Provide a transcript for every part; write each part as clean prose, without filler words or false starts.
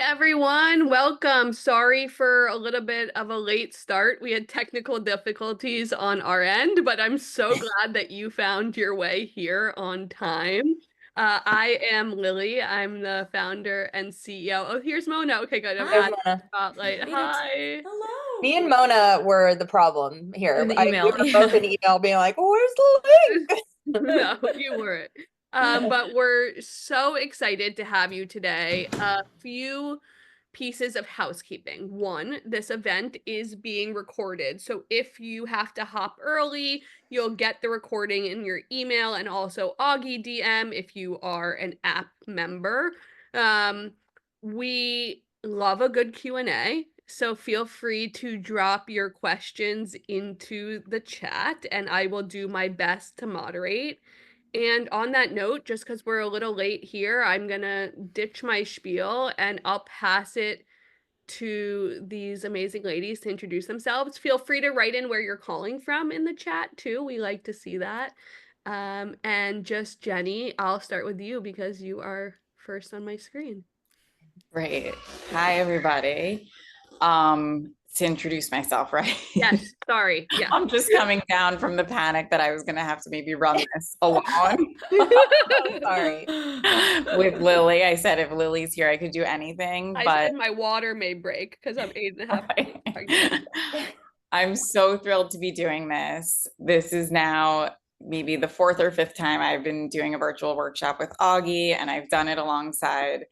everyone. Welcome. Sorry for a little bit of a late start. We had technical difficulties on our end, but I'm so glad that you found your way here on time. I am Lily. I'm the founder and CEO. Oh, here's Mona. Okay, good. I'm Hi, at the Mona. spotlight. Made it. Hi. Hello. Me and Mona were the problem In here. the We email. were both in email being like, "Where's the link?" No, you weren't. But we're so excited to have you today. A few pieces of housekeeping. One, this event is being recorded. So if you have to hop early, you'll get the recording in your email and also Auggie DM if you are an app member. We love a good Q&A. So feel free to drop your questions into the chat and I will do my best to moderate. And on that note, just because we're a little late here, I'm gonna ditch my spiel and I'll pass it to these amazing ladies to introduce themselves. Feel free to write in where you're calling from in the chat too. We like to see that. And just Jennie, I'll start with you because you are first on my screen. Great. Hi, everybody. To introduce myself, right? Yes, sorry. Yeah. I'm just coming down from the panic that I was going to have to maybe run this alone. Sorry. With Lily. I said if Lily's here, I could do anything, I but said my water may break because I'm 8.5 months pregnant. I'm so thrilled to be doing this. This is now maybe the fourth or fifth time I've been doing a virtual workshop with Auggie, and I've done it alongside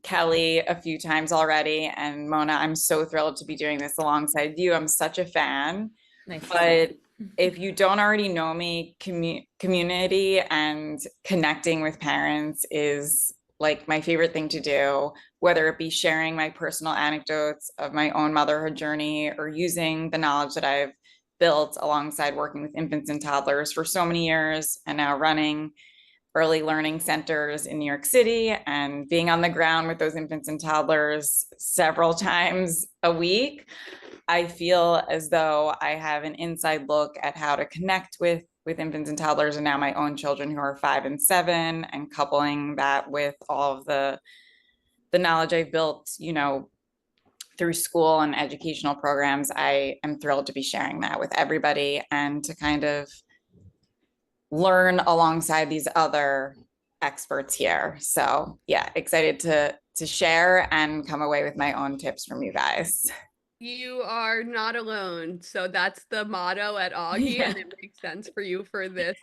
Kelly a few times already. And Mona, I'm so thrilled to be doing this alongside you. I'm such a fan. Nice. But if you don't already know me, community and connecting with parents is like my favorite thing to do, whether it be sharing my personal anecdotes of my own motherhood journey or using the knowledge that I've built alongside working with infants and toddlers for so many years and now running early learning centers in New York City and being on the ground with those infants and toddlers several times a week. I feel as though I have an inside look at how to connect with infants and toddlers and now my own children who are 5 and 7, and coupling that with all of the knowledge I've built, through school and educational programs. I am thrilled to be sharing that with everybody and to kind of learn alongside these other experts here. So yeah, excited to share and come away with my own tips from you guys. You are not alone. So that's the motto at Auggie, Yeah. and it makes sense for you for this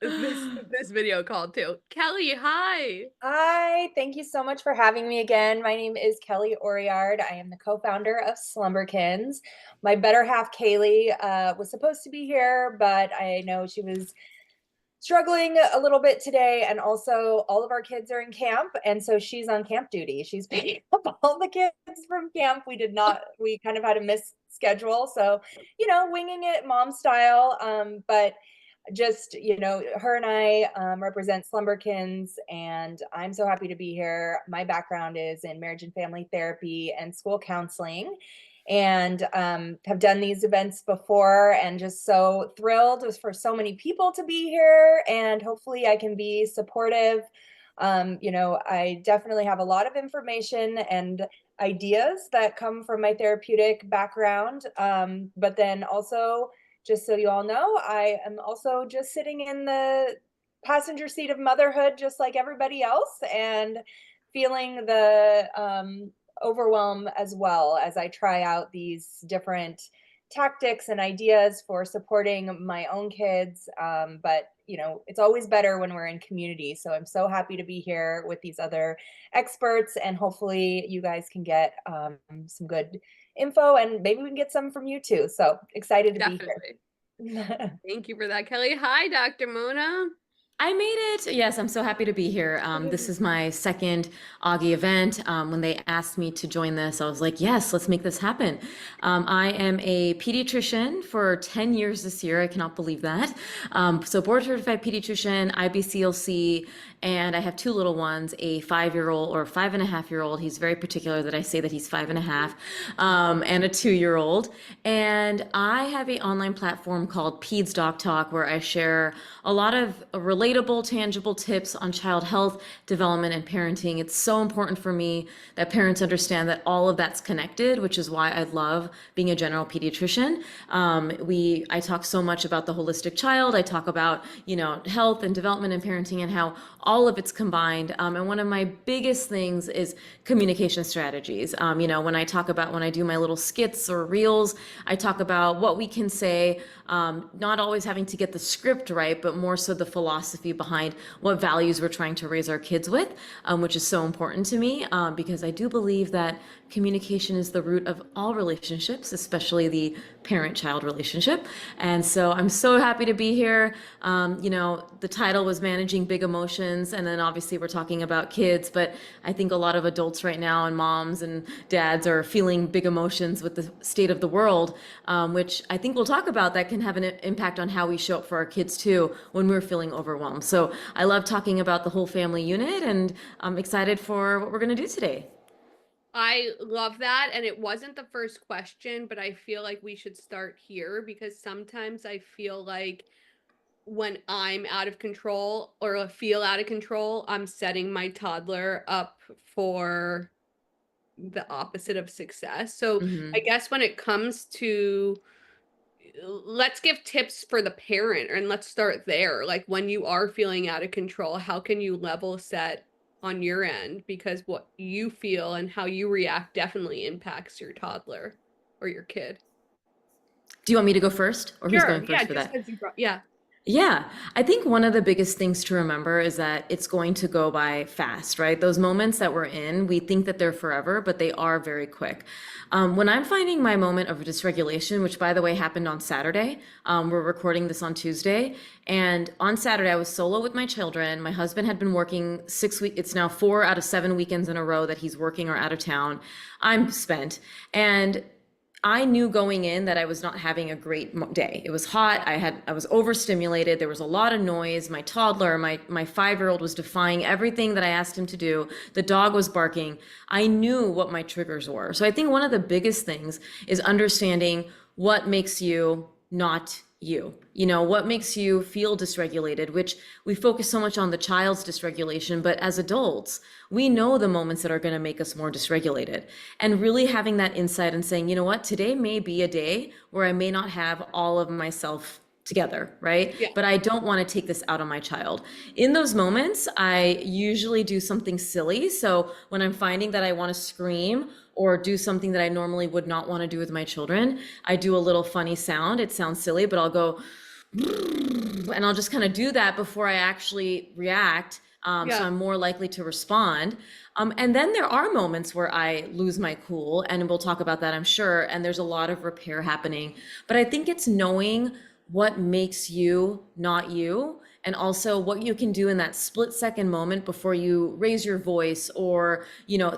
this video call too. Kelly, hi. Hi, thank you so much for having me again. My name is Kelly Oriard. I am the co-founder of Slumberkins. My better half, Callie, was supposed to be here, but I know she was struggling a little bit today, and also all of our kids are in camp, and so she's on camp duty. She's picking up all the kids from camp. We kind of had a miss schedule, so winging it mom style. But just her and I represent Slumberkins, and I'm so happy to be here. My background is in marriage and family therapy and school counseling, and have done these events before, and just so thrilled for so many people to be here, and hopefully I can be supportive. I definitely have a lot of information and ideas that come from my therapeutic background, but then also, just so you all know, I am also just sitting in the passenger seat of motherhood just like everybody else, and feeling the overwhelm as well as I try out these different tactics and ideas for supporting my own kids. But it's always better when we're in community. So I'm so happy to be here with these other experts, and hopefully you guys can get some good info, and maybe we can get some from you too. So excited to Definitely. be here. Thank you for that, Kelly. Hi, Dr. Mona. I made it. Yes, I'm so happy to be here. This is my second Auggie event. When they asked me to join this, I was like, yes, let's make this happen. I am a pediatrician for 10 years this year. I cannot believe that. So board certified pediatrician, IBCLC, and I have two little ones, a 5-year-old or 5.5-year-old. He's very particular that I say that he's 5.5, and a 2-year-old. And I have an online platform called Peds Doc Talk where I share a lot of relatable relatable, tangible tips on child health, development, and parenting. It's so important for me that parents understand that all of that's connected, which is why I love being a general pediatrician. I talk so much about the holistic child. I talk about, health and development and parenting and how all of it's combined. And one of my biggest things is communication strategies. When I do my little skits or reels, I talk about what we can say, not always having to get the script right, but more so the philosophy behind what values we're trying to raise our kids with, which is so important to me, because I do believe that communication is the root of all relationships, especially the parent-child relationship. And so I'm so happy to be here. The title was Managing Big Emotions, and then obviously we're talking about kids, but I think a lot of adults right now and moms and dads are feeling big emotions with the state of the world, which I think we'll talk about that can have an impact on how we show up for our kids too when we're feeling overwhelmed. So I love talking about the whole family unit, and I'm excited for what we're going to do today. I love that. And it wasn't the first question, but I feel like we should start here because sometimes I feel like when I'm out of control or feel out of control, I'm setting my toddler up for the opposite of success. So I guess when it comes to, let's give tips for the parent and let's start there. Like when you are feeling out of control, how can you level set on your end? Because what you feel and how you react definitely impacts your toddler or your kid. Do you want me to go first, or who's going Yeah, first for just that? because you brought, yeah. Yeah, I think one of the biggest things to remember is that it's going to go by fast, right? Those moments that we're in, we think that they're forever, but they are very quick. When I'm finding my moment of dysregulation, which by the way happened on Saturday, we're recording this on Tuesday, and on Saturday I was solo with my children. My husband had been working 6 weeks, it's now 4 out of 7 weekends in a row that he's working or out of town. I'm spent. And I knew going in that I was not having a great day. It was hot. I was overstimulated. There was a lot of noise. My toddler, my 5-year-old was defying everything that I asked him to do. The dog was barking. I knew what my triggers were. So I think one of the biggest things is understanding what makes you not you. What makes you feel dysregulated, which we focus so much on the child's dysregulation, but as adults, we know the moments that are going to make us more dysregulated. And really having that insight and saying, you know what, today may be a day where I may not have all of myself together, right? Yeah. But I don't want to take this out on my child. In those moments, I usually do something silly. So when I'm finding that I want to scream or do something that I normally would not want to do with my children, I do a little funny sound. It sounds silly, but I'll go, and I'll just kind of do that before I actually react. So I'm more likely to respond. And then there are moments where I lose my cool, and we'll talk about that, I'm sure. And there's a lot of repair happening. But I think it's knowing what makes you not you, and also what you can do in that split-second moment before you raise your voice or,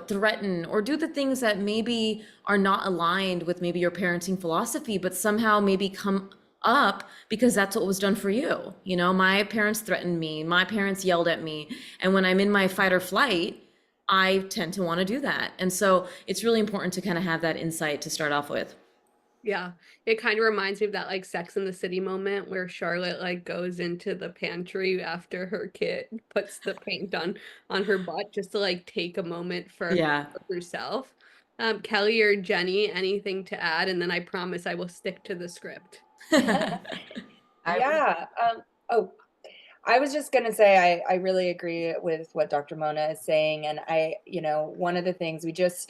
threaten or do the things that maybe are not aligned with maybe your parenting philosophy, but somehow maybe come up because that's what was done for you. My parents threatened me, my parents yelled at me, and when I'm in my fight or flight, I tend to want to do that. And so it's really important to kind of have that insight to start off with. Yeah, it kind of reminds me of that like Sex in the City moment where Charlotte like goes into the pantry after her kid puts the paint on her butt just to like take a moment for herself. Kelly or Jenny, anything to add? And then I promise I will stick to the script. Yeah. Oh, I was just going to say, I really agree with what Dr. Mona is saying. And one of the things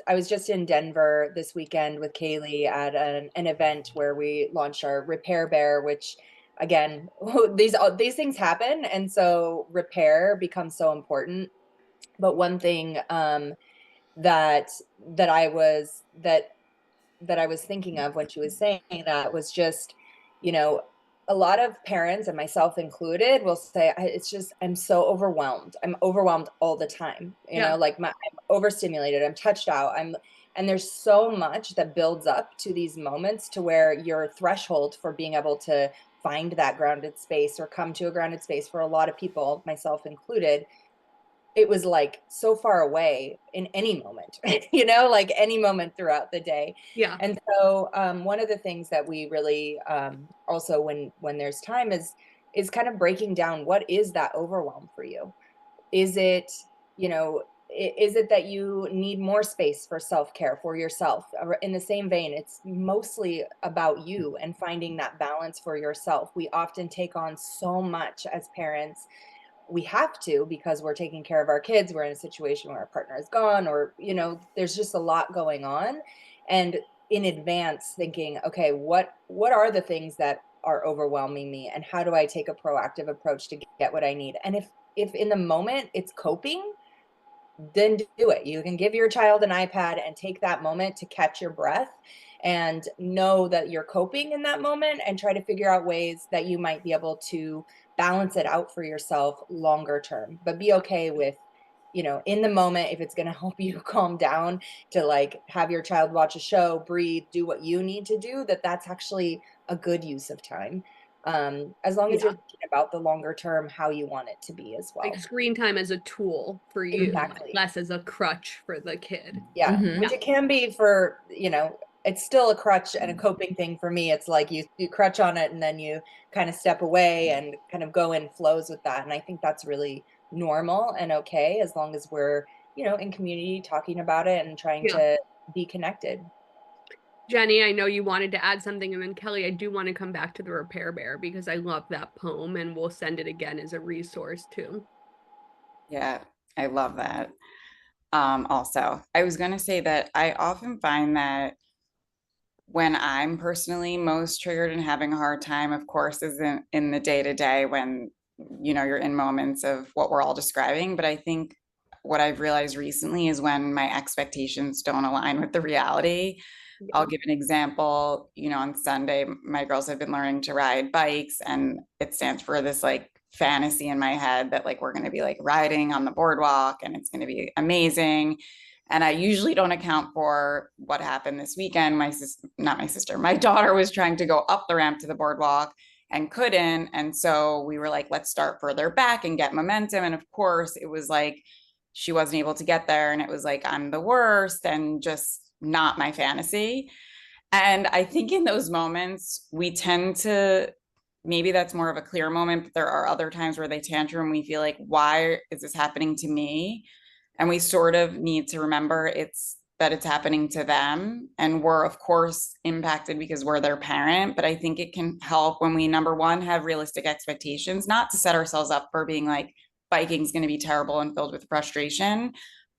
I was just in Denver this weekend with Callie at an event where we launched our Repair Bear, which again, these things happen. And so repair becomes so important. But one thing, that I was thinking of when she was saying that was just, a lot of parents, and myself included, will say, I'm so overwhelmed. I'm overwhelmed all the time. Like I'm overstimulated. I'm touched out. And there's so much that builds up to these moments to where your threshold for being able to find that grounded space or come to a grounded space for a lot of people, myself included, it was like so far away in any moment, like any moment throughout the day. Yeah. And so one of the things that we really also when there's time is is kind of breaking down, what is that overwhelm for you? Is it, you know, is it that you need more space for self-care for yourself? In the same vein, it's mostly about you and finding that balance for yourself. We often take on so much as parents. We have to, because we're taking care of our kids. We're in a situation where our partner is gone, or, there's just a lot going on. And in advance thinking, okay, what are the things that are overwhelming me, and how do I take a proactive approach to get what I need? And if in the moment it's coping, then do it. You can give your child an iPad and take that moment to catch your breath and know that you're coping in that moment, and try to figure out ways that you might be able to balance it out for yourself longer term. But be okay with, in the moment, if it's going to help you calm down, to like have your child watch a show, breathe, do what you need to do, that's actually a good use of time. As long as Yeah. you're thinking about the longer term, how you want it to be as well. Like screen time as a tool for you, Exactly. less as a crutch for the kid. Yeah, Mhm. which it can be for, it's still a crutch and a coping thing for me. It's like you crutch on it and then you kind of step away and kind of go in flows with that. And I think that's really normal and okay, as long as we're, in community talking about it and trying Yeah. to be connected. Jennie, I know you wanted to add something, and then Kelly, I do want to come back to the Repair Bear because I love that poem, and we'll send it again as a resource too. Yeah, I love that. Also, I was going to say that I often find that when I'm personally most triggered and having a hard time, of course, is in the day to day when, you're in moments of what we're all describing. But I think what I've realized recently is when my expectations don't align with the reality. Yeah. I'll give an example. On Sunday, my girls have been learning to ride bikes, and it stands for this like fantasy in my head that like we're going to be like riding on the boardwalk and it's going to be amazing. And I usually don't account for what happened this weekend. Not my sister, my daughter was trying to go up the ramp to the boardwalk and couldn't. And so we were like, let's start further back and get momentum. And of course, it was like she wasn't able to get there. And it was like, I'm the worst and just not my fantasy. And I think in those moments, we tend to, maybe that's more of a clear moment, but there are other times where they tantrum. We feel like, why is this happening to me? And we sort of need to remember it's happening to them. And we're, of course, impacted because we're their parent. But I think it can help when we, number one, have realistic expectations, not to set ourselves up for being like, biking's going to be terrible and filled with frustration.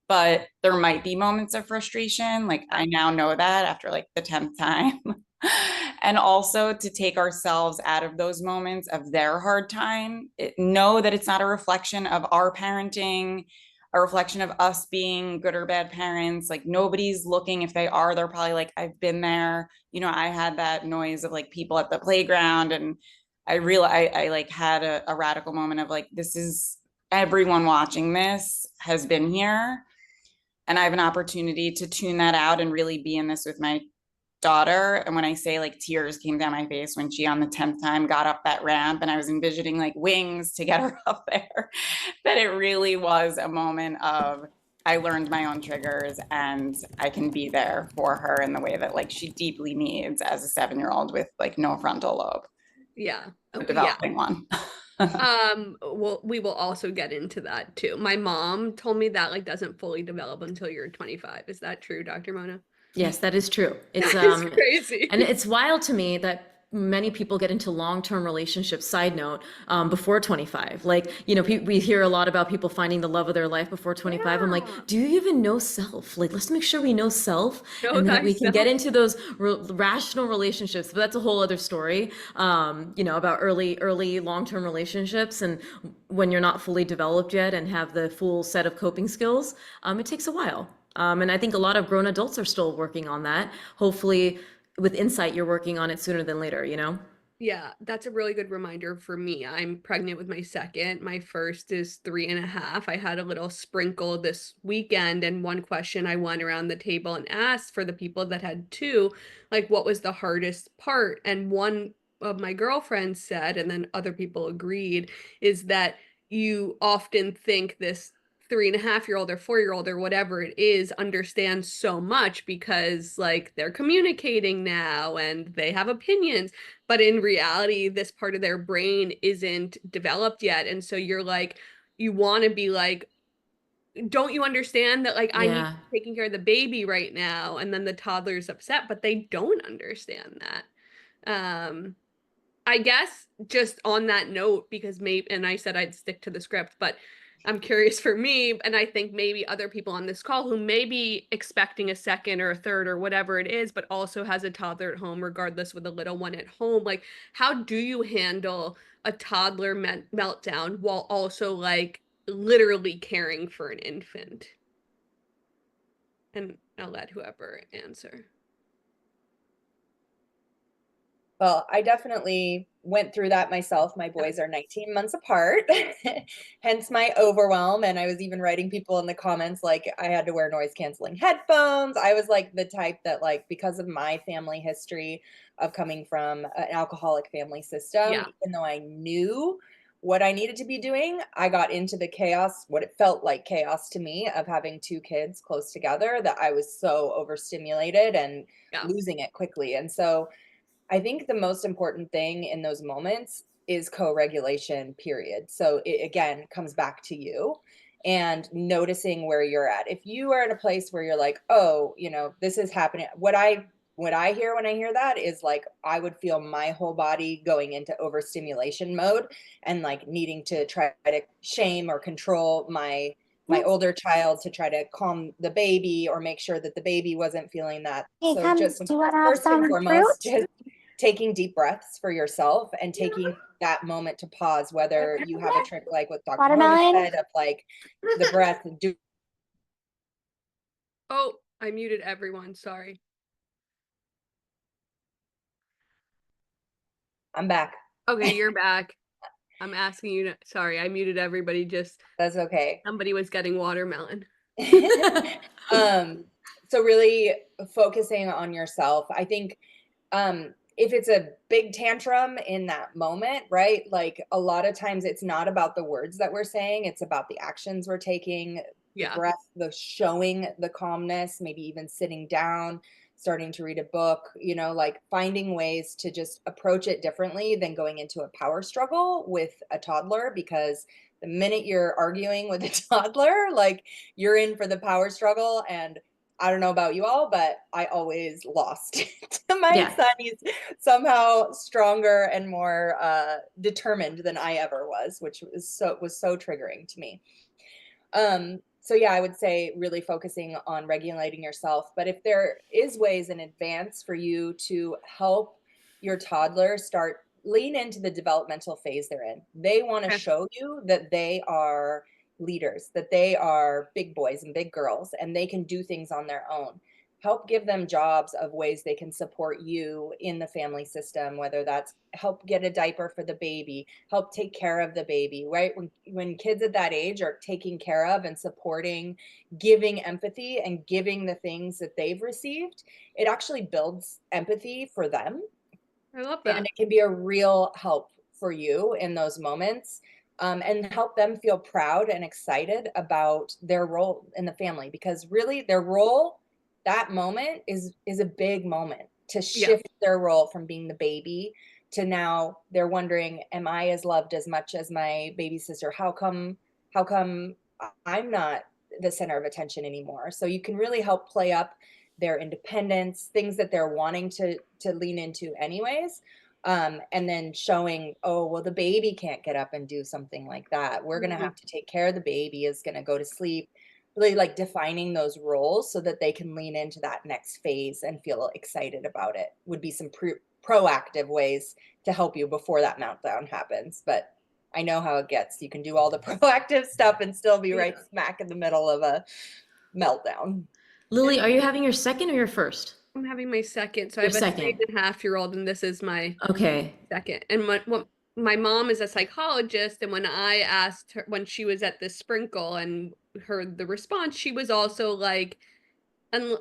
But there might be moments of frustration. Like I now know that after like the 10th time. And also to take ourselves out of those moments of their hard time, know that it's not a reflection of our parenting, a reflection of us being good or bad parents. Like nobody's looking. If they are, they're probably like, I've been there. I had that noise of like people at the playground, and I realized I like had a radical moment of like, this is everyone watching this has been here. And I have an opportunity to tune that out and really be in this with my daughter. And when I say like tears came down my face when she on the 10th time got up that ramp and I was envisioning like wings to get her up there, that it really was a moment of I learned my own triggers and I can be there for her in the way that like she deeply needs as a 7-year-old with like no frontal lobe. Yeah. A developing one. Well, we will also get into that too. My mom told me that like doesn't fully develop until you're 25. Is that true, Dr. Mona? Yes, that is true. It's That is crazy. and it's wild to me that many people get into long-term relationships, side note, before 25. Like, we hear a lot about people finding the love of their life before 25. I'm Yeah. like, do you even know self? Like, let's make sure we know self, Know and that we can get thyself. into those rational relationships. But that's a whole other story, about early long-term relationships. And when you're not fully developed yet and have the full set of coping skills, it takes a while. And I think a lot of grown adults are still working on that. Hopefully, with insight, you're working on it sooner than later. Yeah, that's a really good reminder for me. I'm pregnant with my second. My first is 3.5. I had a little sprinkle this weekend, and one question I went around the table and asked for the people that had two, like, what was the hardest part? And one of my girlfriends said, and then other people agreed, is that you often think this 3.5-year-old or 4-year-old or whatever it is understands so much because like they're communicating now and they have opinions, but in reality this part of their brain isn't developed yet. And so you're like, you want to be like, don't you understand that like I need to Yeah. be taking care of the baby right now? And then the toddler's upset, but they don't understand that. I guess just on that note, because maybe, and I said I'd stick to the script, but I'm curious for me, and I think maybe other people on this call who may be expecting a second or a third or whatever it is, but also has a toddler at home, regardless with a little one at home, like how do you handle a toddler meltdown while also like literally caring for an infant? And I'll let whoever answer. Well, I definitely went through that myself. My boys are 19 months apart, hence my overwhelm. And I was even writing people in the comments like I had to wear noise canceling headphones. I was like the type that like because of my family history of coming from an alcoholic family system, Yeah. even though I knew what I needed to be doing, I got into the chaos, what it felt like chaos to me of having two kids close together that I was so overstimulated and Yeah. losing it quickly. And so I think the most important thing in those moments is co-regulation, period. So it again comes back to you and noticing where you're at. If you are in a place where you're like, oh, you know, this is happening. What I hear when I hear that is like I would feel my whole body going into overstimulation mode and like needing to try to shame or control my older child to try to calm the baby or make sure that the baby wasn't feeling that. Hey, So come, just do you want to have first and some foremost, fruit? just taking deep breaths for yourself and taking that moment to pause, whether you have a trick like what Dr. Mona Watermelon? said of like the breath. Oh, I muted everyone. Sorry. I'm back. Okay, you're back. I'm asking you to, sorry, I muted everybody. Just That's okay. somebody was getting watermelon. So really focusing on yourself. I think if it's a big tantrum in that moment, right? Like a lot of times it's not about the words that we're saying, it's about the actions we're taking, the Yeah. breath, the showing the calmness, maybe even sitting down, starting to read a book, you know, like finding ways to just approach it differently than going into a power struggle with a toddler, because the minute you're arguing with a toddler, like you're in for the power struggle. And I don't know about you all, but I always lost to my Yeah. son. He's somehow stronger and more determined than I ever was, which was so triggering to me. So yeah, I would say really focusing on regulating yourself. But if there is ways in advance for you to help your toddler start lean into the developmental phase they're in, they want to Okay. show you that they are leaders, that they are big boys and big girls, and they can do things on their own. Help give them jobs of ways they can support you in the family system, whether that's help get a diaper for the baby, help take care of the baby, right? When kids at that age are taking care of and supporting, giving empathy and giving the things that they've received, it actually builds empathy for them. I love And that. it can be a real help for you in those moments, and help them feel proud and excited about their role in the family, because really their role that moment is a big moment to Yeah. shift their role from being the baby to now they're wondering, am I as loved as much as my baby sister? How come I'm not the center of attention anymore? So you can really help play up their independence, things that they're wanting to lean into anyways. And then showing, oh, well, the baby can't get up and do something like that. We're going to have to take care of the baby, is going to go to sleep. Really like defining those roles so that they can lean into that next phase and feel excited about it would be some proactive ways to help you before that meltdown happens. But I know how it gets. You can do all the proactive stuff and still be right smack in the middle of a meltdown. Lily, are you having your second or your first? I'm having my second. So I Your have a second. 3.5-year-old, and this is my Okay. second. And what my mom is a psychologist, and when I asked her when she was at the sprinkle and heard the response, she was also like, and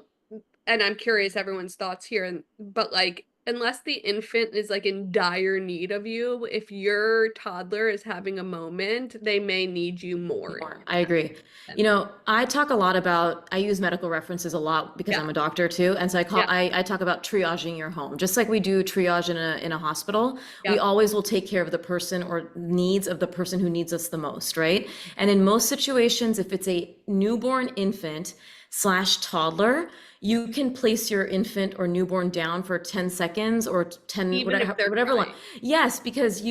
I'm curious everyone's thoughts here, but like unless the infant is like in dire need of you, if your toddler is having a moment, they may need you more. I agree. You know, I talk a lot about, I use medical references a lot because Yeah. I'm a doctor too. And so Yeah. I talk about triaging your home, just like we do triage in a hospital. We Yeah. always will take care of the person or needs of the person who needs us the most, right? And in most situations, if it's a newborn infant slash toddler, you can place your infant or newborn down for 10 seconds or 10, Even if they're whatever long. crying. Yes, because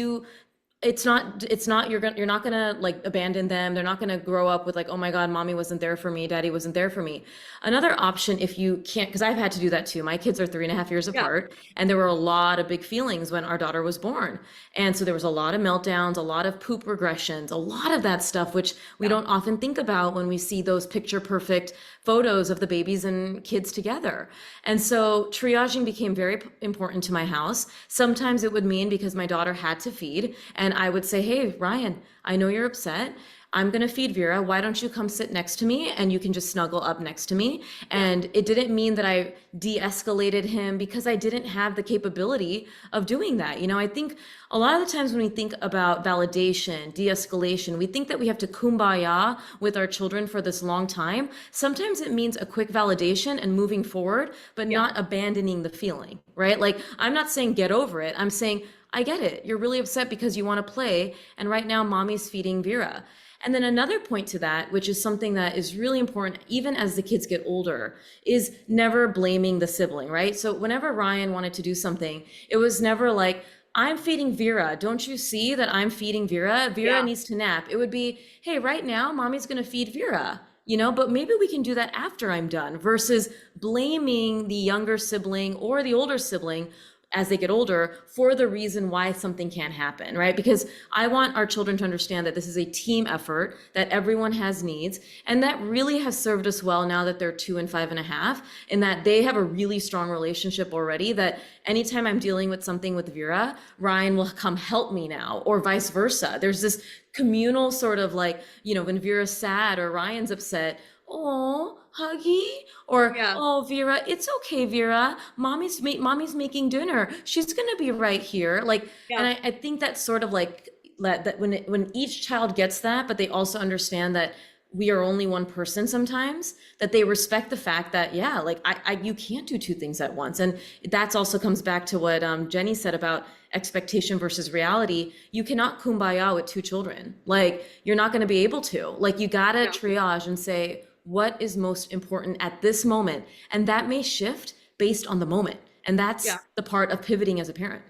it's not you're not gonna like abandon them. They're not gonna grow up with like, oh my God, mommy wasn't there for me, daddy wasn't there for me. Another option, if you can't, because I've had to do that too. My kids are 3.5 years apart, and there were a lot of big feelings when our daughter was born. And so there was a lot of meltdowns, a lot of poop regressions, a lot of that stuff, which we don't often think about when we see those picture perfect photos of the babies and kids together. And so triaging became very important to my house. Sometimes it would mean because my daughter had to feed, and I would say, hey, Ryan, I know you're upset. I'm going to feed Vera. Why don't you come sit next to me and you can just snuggle up next to me? And it didn't mean that I de-escalated him because I didn't have the capability of doing that. You know, I think a lot of the times when we think about validation, de-escalation, we think that we have to kumbaya with our children for this long time. Sometimes it means a quick validation and moving forward, but not abandoning the feeling, right? Like, I'm not saying get over it. I'm saying, I get it. You're really upset because you want to play. And right now, mommy's feeding Vera. And then another point to that, which is something that is really important, even as the kids get older, is never blaming the sibling, right? So whenever Ryan wanted to do something, it was never like, I'm feeding Vera. Don't you see that I'm feeding Vera? Vera needs to nap. It would be, hey, right now, mommy's going to feed Vera. You know, but maybe we can do that after I'm done versus blaming the younger sibling or the older sibling as they get older for the reason why something can't happen, right? Because I want our children to understand that this is a team effort, that everyone has needs, and that really has served us well now that they're 2 and 5.5, in that they have a really strong relationship already, that anytime I'm dealing with something with Vera, Ryan will come help me now, or vice versa. There's this communal sort of like, you know, when Vera's sad or Ryan's upset, oh, Auggie, or oh, Vera, it's okay, Vera. Mommy's making dinner. She's gonna be right here. Like, and I think that's sort of like that when each child gets that, but they also understand that we are only one person sometimes, that they respect the fact that, yeah, like you can't do two things at once. And that's also comes back to what Jennie said about expectation versus reality. You cannot kumbaya with two children. Like, you're not gonna be able to. Like, you gotta triage and say, what is most important at this moment? And that may shift based on the moment. And that's the part of pivoting as a parent.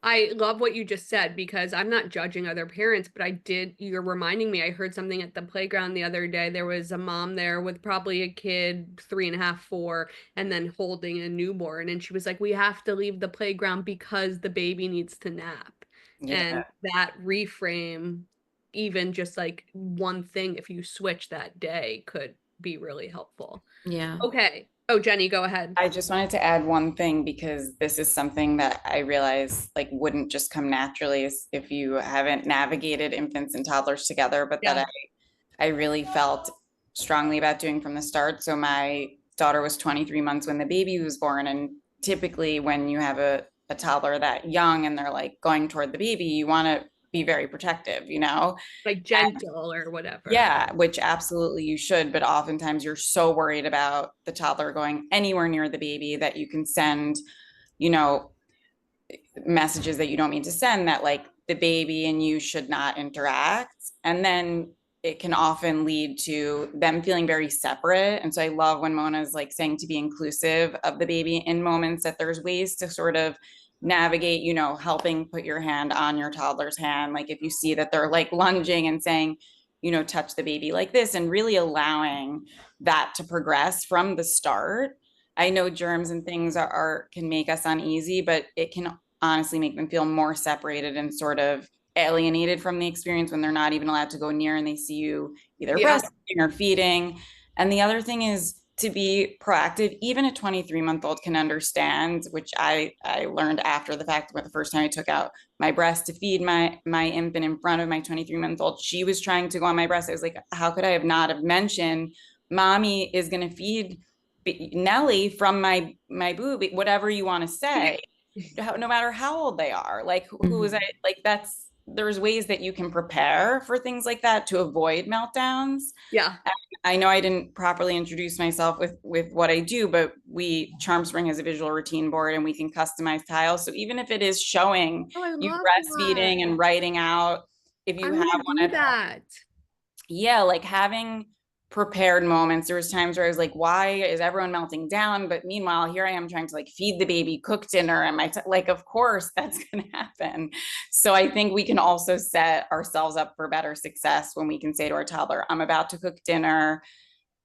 I love what you just said, because I'm not judging other parents, but you're reminding me, I heard something at the playground the other day. There was a mom there with probably a kid, 3.5, 4, and then holding a newborn. And she was like, we have to leave the playground because the baby needs to nap. And that reframe, even just like one thing, if you switch that day, could be really helpful. Yeah. Okay. Oh, Jennie, go ahead. I just wanted to add one thing, because this is something that I realize like wouldn't just come naturally if you haven't navigated infants and toddlers together, but that I really felt strongly about doing from the start. So my daughter was 23 months when the baby was born. And typically when you have a toddler that young and they're like going toward the baby, you want to be very protective, you know, like gentle or whatever. Yeah, which absolutely you should. But oftentimes you're so worried about the toddler going anywhere near the baby that you can send, you know, messages that you don't mean to send, that like the baby and you should not interact. And then it can often lead to them feeling very separate. And so I love when Mona's like saying to be inclusive of the baby in moments, that there's ways to sort of navigate, you know, helping put your hand on your toddler's hand. Like if you see that they're like lunging and saying, you know, touch the baby like this, and really allowing that to progress from the start. I know germs and things can make us uneasy, but it can honestly make them feel more separated and sort of alienated from the experience when they're not even allowed to go near and they see you either breastfeeding or feeding. And the other thing is to be proactive. Even a 23-month-old can understand, which I learned after the fact, when the first time I took out my breast to feed my infant in front of my 23-month-old, she was trying to go on my breast. I was like, how could I have not have mentioned, mommy is going to feed Nellie from my boob, whatever you want to say. no matter how old they are. Like who is I like there's ways that you can prepare for things like that to avoid meltdowns. Yeah. I know I didn't properly introduce myself with what I do, but Charmspring has a visual routine board and we can customize tiles. So even if it is showing Oh, I you love that. breastfeeding and writing out, if I you have want to one do at home, that. yeah, like having prepared moments. There was times where I was like, why is everyone melting down? But meanwhile, here I am trying to like feed the baby, cook dinner, and like, of course that's gonna happen. So I think we can also set ourselves up for better success when we can say to our toddler, I'm about to cook dinner.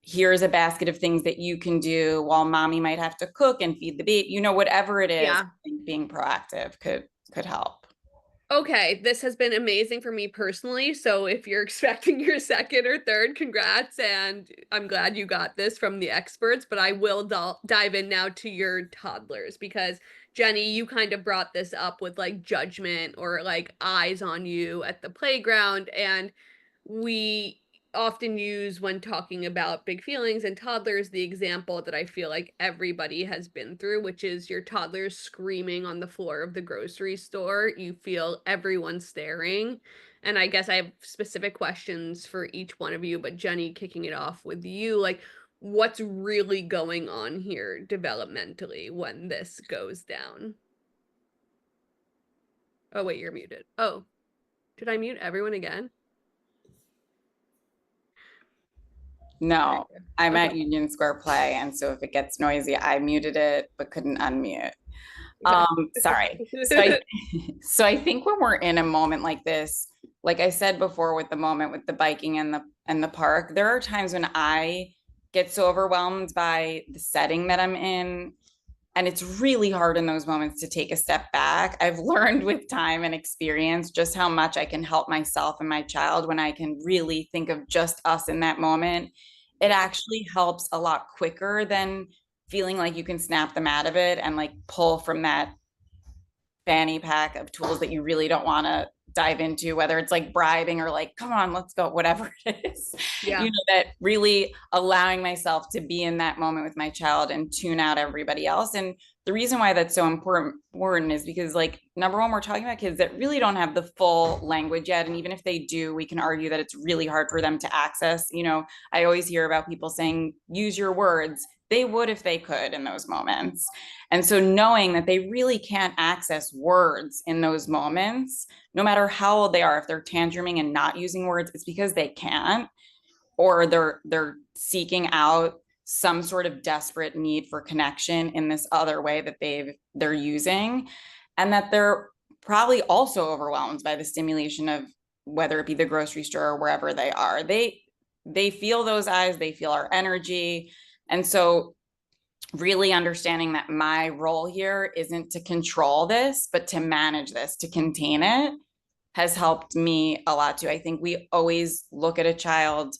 Here's a basket of things that you can do while mommy might have to cook and feed the baby. Whatever it is, Yeah. I think being proactive could help. Okay, this has been amazing for me personally. So if you're expecting your second or third, congrats. And I'm glad you got this from the experts, but I will dive in now to your toddlers because Jennie, you kind of brought this up with like judgment or like eyes on you at the playground. And we often use when talking about big feelings and toddlers the example that I feel like everybody has been through, which is your toddler screaming on the floor of the grocery store. You feel everyone staring. And I guess I have specific questions for each one of you, but Jennie, kicking it off with you, like what's really going on here developmentally when this goes down? Oh, wait, you're muted. Oh, did I mute everyone again? No, I'm Okay, at Union Square Play, and so if it gets noisy, I muted it but couldn't unmute. got Sorry. it. So I think when we're in a moment like this, like I said before with the moment with the biking and the park, there are times when I get so overwhelmed by the setting that I'm in. And it's really hard in those moments to take a step back. I've learned with time and experience just how much I can help myself and my child when I can really think of just us in that moment. It Yeah. actually helps a lot quicker than feeling like you can snap them out of it and like pull from that fanny pack of tools that you really don't want to dive into, whether it's like bribing or like, come on, let's go, whatever it is. Yeah. That really allowing myself to be in that moment with my child and tune out everybody else. And the reason why that's so important is because, like, number one, we're talking about kids that really don't have the full language yet. And even if they do, we can argue that it's really hard for them to access. I always hear about people saying, use your words. They would if they could in those moments. And so knowing that they really can't access words in those moments, no matter how old they are, if they're tantruming and not using words, it's because they can't, or they're seeking out some sort of desperate need for connection in this other way that they're using, and that they're probably also overwhelmed by the stimulation of whether it be the grocery store or wherever they are. They feel those eyes, they feel our energy. And so really understanding that my role here isn't to control this, but to manage this, to contain it, has helped me a lot too. I think we always look at a child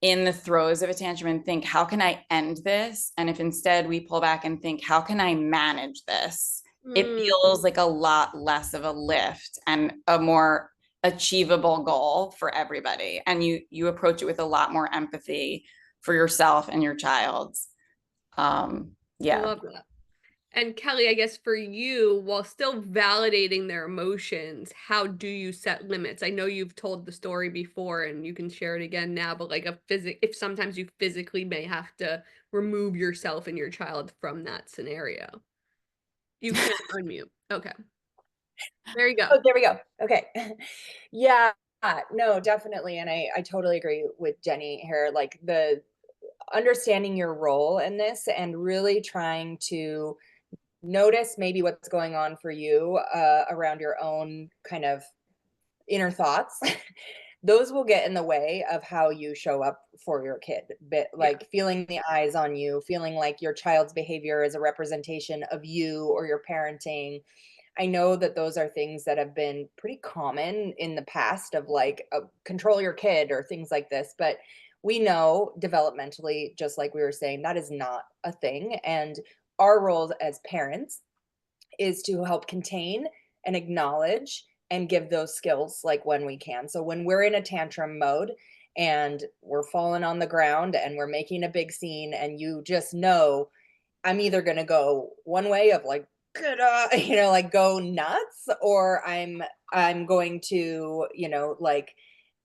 in the throes of a tantrum and think, how can I end this? And if instead we pull back and think, how can I manage this? It Mm. feels like a lot less of a lift and a more achievable goal for everybody. And you approach it with a lot more empathy for yourself and your child. I Yeah. love that. And Kelly, I guess for you, while still validating their emotions, how do you set limits? I know you've told the story before and you can share it again now, but like if sometimes you physically may have to remove yourself and your child from that scenario. You can't unmute. Okay. There you go. Oh, there we go. Okay. Yeah, no, definitely. And I totally agree with Jennie here. Like the understanding your role in this and really trying to notice maybe what's going on for you around your own kind of inner thoughts. Those will get in the way of how you show up for your kid. But Yeah. like feeling the eyes on you, feeling like your child's behavior is a representation of you or your parenting. I know that those are things that have been pretty common in the past of like control your kid or things like this. But we know developmentally, just like we were saying, that is not a thing. And our role as parents is to help contain and acknowledge and give those skills like when we can. So when we're in a tantrum mode and we're falling on the ground and we're making a big scene and you just know I'm either going to go one way of like gonna, like go nuts, or I'm going to, like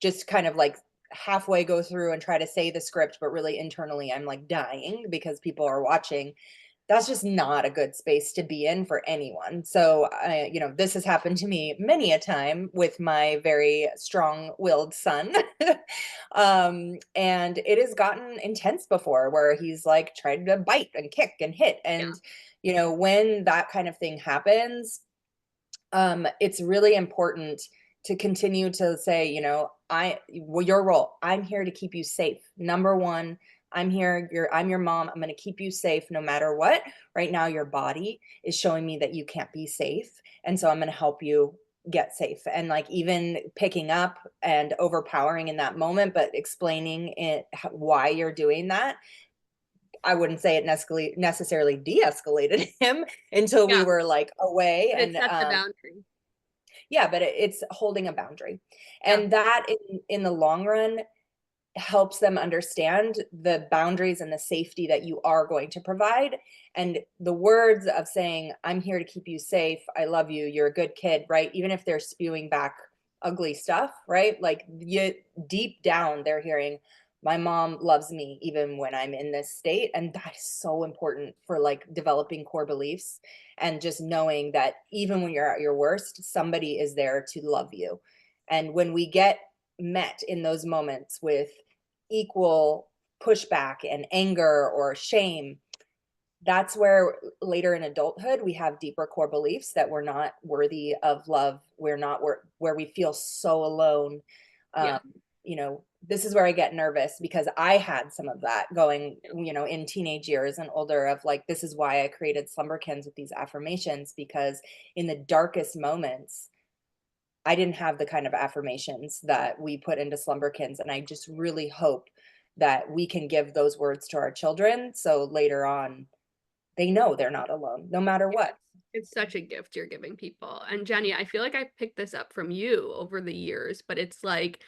just kind of like halfway go through and try to say the script, but really internally I'm like dying because people are watching. That's just not a good space to be in for anyone. So, this has happened to me many a time with my very strong-willed son. And it has gotten intense before where he's like tried to bite and kick and hit. Yeah. And, when that kind of thing happens, it's really important to continue to say, your role, I'm here to keep you safe. Number one, I'm your mom. I'm going to keep you safe no matter what. Right now, your body is showing me that you can't be safe. And so I'm going to help you get safe. And like even picking up and overpowering in that moment, but explaining why you're doing that. I wouldn't say it necessarily de-escalated him until we Yeah. were like away. It And sets the boundary. yeah, but it's holding a boundary. Yeah. And that in the long run helps them understand the boundaries and the safety that you are going to provide. And the words of saying, I'm here to keep you safe, I love you, you're a good kid, right? Even if they're spewing back ugly stuff, right? Like deep down, they're hearing, my mom loves me even when I'm in this state. And that is so important for like developing core beliefs and just knowing that even when you're at your worst, somebody is there to love you. And when we get met in those moments with equal pushback and anger or shame, that's where later in adulthood we have deeper core beliefs that we're not worthy of love, we're not where we feel so alone. Yeah. This is where I get nervous because I had some of that going, in teenage years and older, of like, this is why I created Slumberkins with these affirmations, because in the darkest moments I didn't have the kind of affirmations that we put into Slumberkins. And I just really hope that we can give those words to our children so later on they know they're not alone, no matter what. It's such a gift you're giving people. And Jenny, I feel like I picked this up from you over the years, but it's like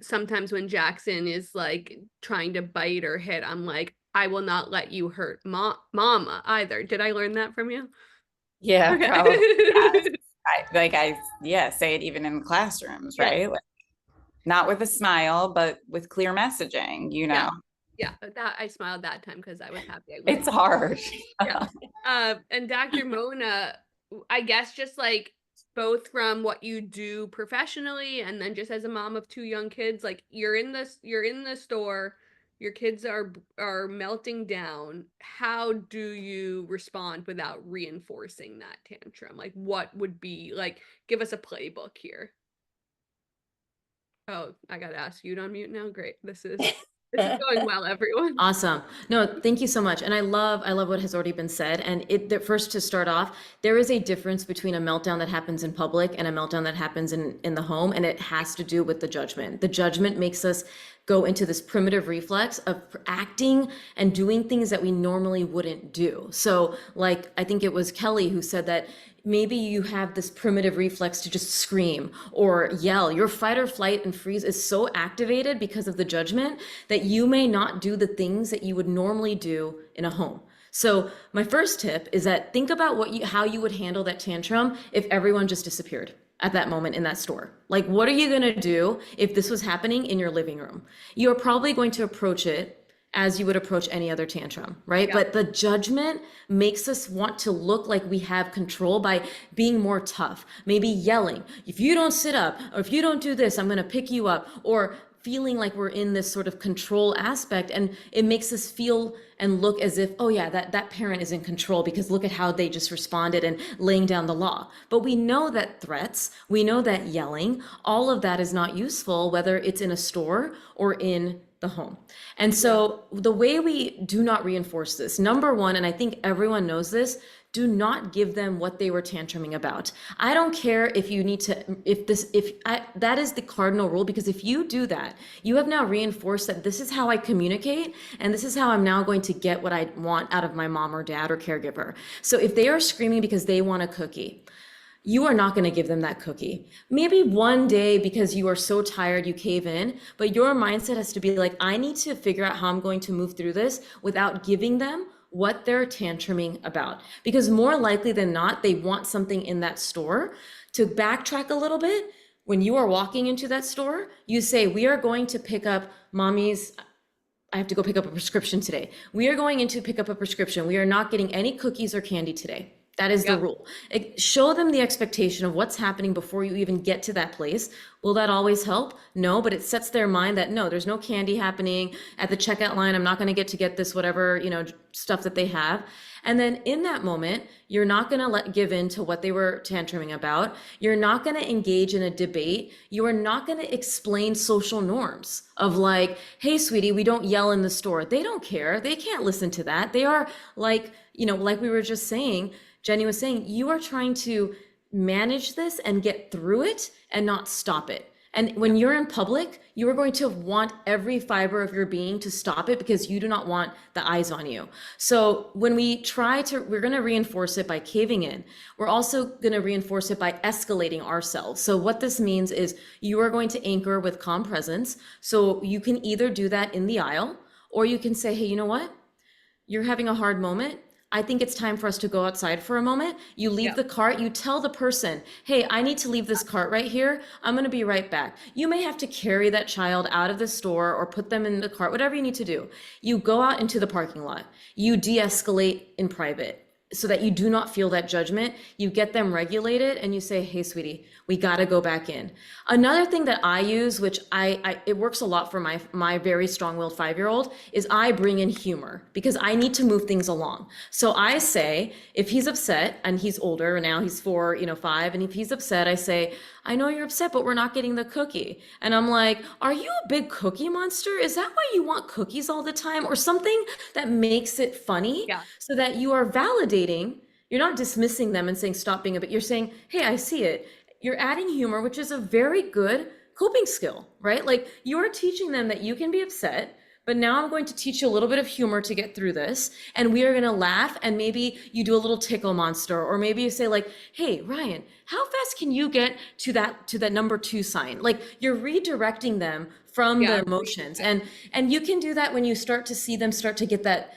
sometimes when Jackson is like trying to bite or hit, I'm like, I will not let you hurt mama either. Did I learn that from you? Yeah, Okay. probably. Say it even in classrooms, right? Like, not with a smile, but with clear messaging, Yeah, that I smiled that time because I was happy. It's hard. Yeah. And Dr. Mona, I guess just like both from what you do professionally and then just as a mom of two young kids, like you're in the store, your kids are melting down. How do you respond without reinforcing that tantrum? Like what would be like, give us a playbook here. Oh, I gotta ask you to unmute now. Great. This is going well, everyone. Awesome. No, thank you so much. And I love what has already been said. And first, to start off, there is a difference between a meltdown that happens in public and a meltdown that happens in the home. And it has to do with the judgment. The judgment makes us go into this primitive reflex of acting and doing things that we normally wouldn't do. So like, I think it was Kelly who said that maybe you have this primitive reflex to just scream or yell. Your fight or flight and freeze is so activated because of the judgment that you may not do the things that you would normally do in a home. So my first tip is that think about how you would handle that tantrum if everyone just disappeared at that moment in that store. Like, what are you gonna do if this was happening in your living room? You're probably going to approach it as you would approach any other tantrum, right? Yeah. But the judgment makes us want to look like we have control by being more tough, maybe yelling, if you don't sit up, or if you don't do this, I'm gonna pick you up, or feeling like we're in this sort of control aspect. And it makes us feel and look as if, oh yeah, that parent is in control because look at how they just responded and laying down the law. But we know that threats, we know that yelling, all of that is not useful, whether it's in a store or in the home. And so the way we do not reinforce this, number one, and I think everyone knows this, do not give them what they were tantruming about. I don't care if you need to, that is the cardinal rule, because if you do that, you have now reinforced that this is how I communicate, and this is how I'm now going to get what I want out of my mom or dad or caregiver. So if they are screaming because they want a cookie, you are not going to give them that cookie. Maybe one day because you are so tired, you cave in, but your mindset has to be like, I need to figure out how I'm going to move through this without giving them what they're tantruming about. Because more likely than not, they want something in that store. To backtrack a little bit, when you are walking into that store, you say, we are going to pick up mommy's, I have to go pick up a prescription today. We are going in to pick up a prescription. We are not getting any cookies or candy today. That is the rule. Show them the expectation of what's happening before you even get to that place. Will that always help? No, but it sets their mind that no, there's no candy happening at the checkout line. I'm not going to get this whatever, stuff that they have. And then in that moment, you're not going to give in to what they were tantruming about. You're not going to engage in a debate. You are not going to explain social norms of like, hey, sweetie, we don't yell in the store. They don't care. They can't listen to that. They are like, like we were just saying, Jennie was saying, you are trying to manage this and get through it and not stop it. And when you're in public, you are going to want every fiber of your being to stop it because you do not want the eyes on you. So when we're going to reinforce it by caving in. We're also going to reinforce it by escalating ourselves. So what this means is you are going to anchor with calm presence. So you can either do that in the aisle, or you can say, hey, you know what? You're having a hard moment. I think it's time for us to go outside for a moment. You leave the cart, you tell the person, hey, I need to leave this cart right here. I'm going to be right back. You may have to carry that child out of the store or put them in the cart, whatever you need to do. You go out into the parking lot. You de-escalate in private so that you do not feel that judgment. You get them regulated and you say, hey, sweetie, we got to go back in. Another thing that I use, which it works a lot for my very strong-willed 5-year-old, is I bring in humor because I need to move things along. So I say, if he's upset and he's older, now he's 4, 5, and if he's upset, I say, I know you're upset, but we're not getting the cookie. And I'm like, are you a big cookie monster? Is that why you want cookies all the time? Or something that makes it funny so that you are validating. You're not dismissing them and saying, stop being but you're saying, hey, I see it. You're adding humor, which is a very good coping skill, right? Like you're teaching them that you can be upset, but now I'm going to teach you a little bit of humor to get through this. And we are going to laugh. And maybe you do a little tickle monster, or maybe you say like, hey, Ryan, how fast can you get to that number 2 sign? Like you're redirecting them from the emotions. And you can do that when you start to see them start to get that,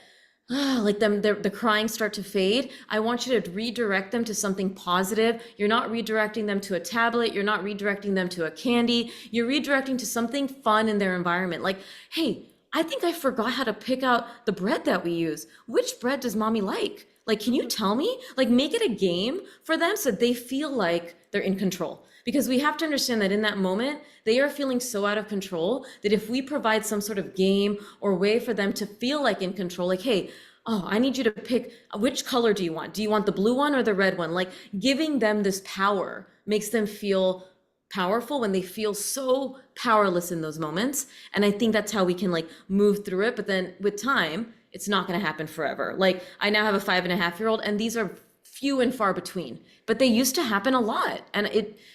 the crying start to fade. I want you to redirect them to something positive. You're not redirecting them to a tablet. You're not redirecting them to a candy. You're redirecting to something fun in their environment. Like, hey, I think I forgot how to pick out the bread that we use. Which bread does mommy like? Like, can you tell me? Like, make it a game for them so they feel like they're in control. Because we have to understand that in that moment, they are feeling so out of control that if we provide some sort of game or way for them to feel like in control, like, hey, oh, I need you to pick, which color do you want? Do you want the blue one or the red one? Like giving them this power makes them feel powerful when they feel so powerless in those moments. And I think that's how we can like move through it. But then with time, it's not going to happen forever. Like I now have a 5.5-year-old and these are few and far between, but they used to happen a lot. And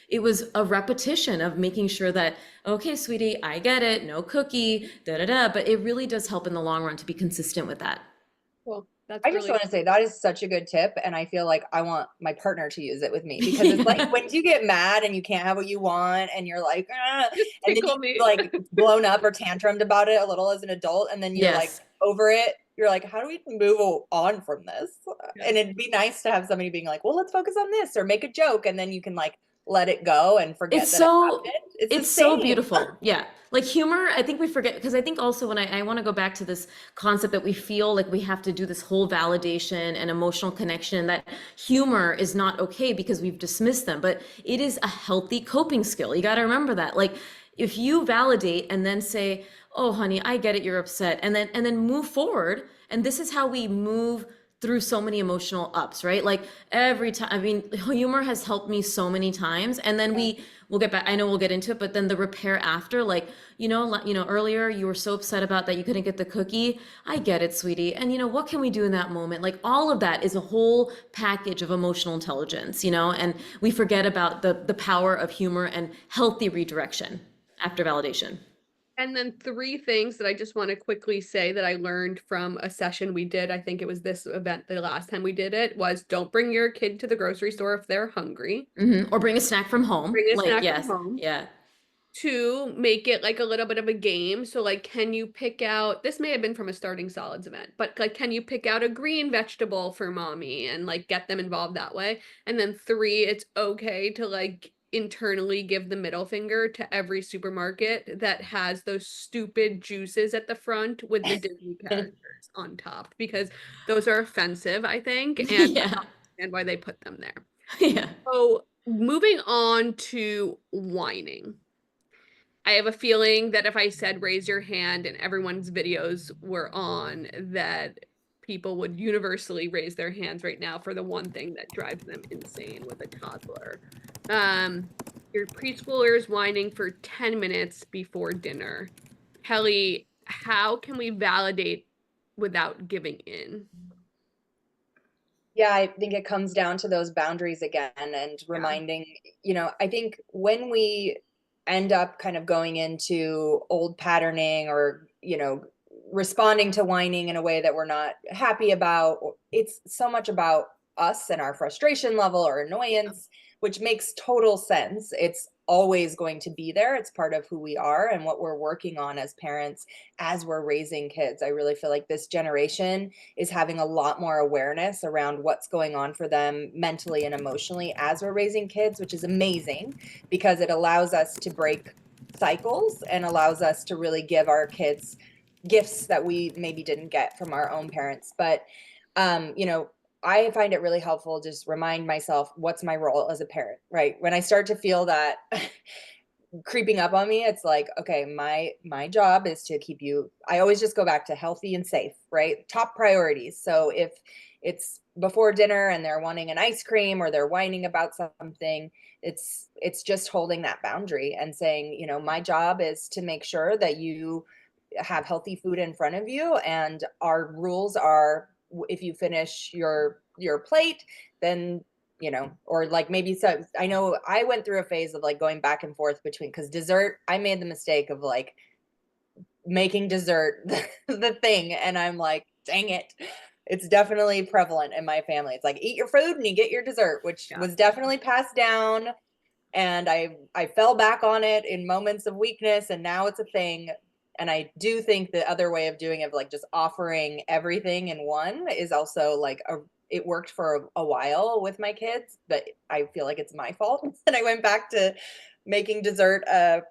it was a repetition of making sure that, okay, sweetie, I get it. No cookie, but it really does help in the long run to be consistent with that. Well, I just want to say that is such a good tip. And I feel like I want my partner to use it with me because it's like when you get mad and you can't have what you want and you're like, and then you like blown up or tantrumed about it a little as an adult. And then you're like over it. You're like, how do we move on from this? And it'd be nice to have somebody being like, well, let's focus on this or make a joke. And then you can like let it go and forget it happened. It's so beautiful. Yeah. Like humor, I think we forget, because I think also when I want to go back to this concept that we feel like we have to do this whole validation and emotional connection, that humor is not okay because we've dismissed them, but it is a healthy coping skill. You got to remember that. Like if you validate and then say, oh, honey, I get it, you're upset, and then move forward. And this is how we move through so many emotional ups, right? Like every time, I mean, humor has helped me so many times. And then we'll get back, I know we'll get into it, but then the repair after, like, earlier you were so upset about that you couldn't get the cookie. I get it, sweetie. And what can we do in that moment? Like all of that is a whole package of emotional intelligence, and we forget about the power of humor and healthy redirection after validation. And then 3 things that I just want to quickly say that I learned from a session we did. I think it was this event the last time we did it was don't bring your kid to the grocery store if they're hungry. Mm-hmm. Or bring a snack from home. Bring a snack from home. Yeah. Two, make it like a little bit of a game. So like, can you pick out, this may have been from a starting solids event, but like, can you pick out a green vegetable for mommy and like get them involved that way? And then three, it's okay to like internally give the middle finger to every supermarket that has those stupid juices at the front with the Disney characters on top, because those are offensive, I think, and I Yeah. don't understand why they put them there. Yeah. So moving on to whining. I have a feeling that if I said raise your hand and everyone's videos were on, that people would universally raise their hands right now for the one thing that drives them insane with a toddler. Your preschooler is whining for 10 minutes before dinner. Kelly, how can we validate without giving in? Yeah, I think it comes down to those boundaries again and reminding, I think when we end up kind of going into old patterning or, responding to whining in a way that we're not happy about, it's so much about us and our frustration level or annoyance, which makes total sense. It's always going to be there. It's part of who we are and what we're working on as parents as we're raising kids. I really feel like this generation is having a lot more awareness around what's going on for them mentally and emotionally as we're raising kids, which is amazing because it allows us to break cycles and allows us to really give our kids gifts that we maybe didn't get from our own parents. But, I find it really helpful to just remind myself what's my role as a parent, right? When I start to feel that creeping up on me, it's like, okay, my job is to keep you, I always just go back to healthy and safe, right? Top priorities. So if it's before dinner and they're wanting an ice cream or they're whining about something, it's just holding that boundary and saying, my job is to make sure that you have healthy food in front of you, and our rules are, if you finish your plate, then or like maybe, so I know I went through a phase of like going back and forth between, because dessert, I made the mistake of like making dessert the thing, and I'm like, dang it, it's definitely prevalent in my family. It's like, eat your food and you get your dessert, which was definitely passed down, and I fell back on it in moments of weakness, and now it's a thing. And I do think the other way of doing it, like just offering everything in one, is also like it worked for a while with my kids, but I feel like it's my fault. And I went back to making dessert. If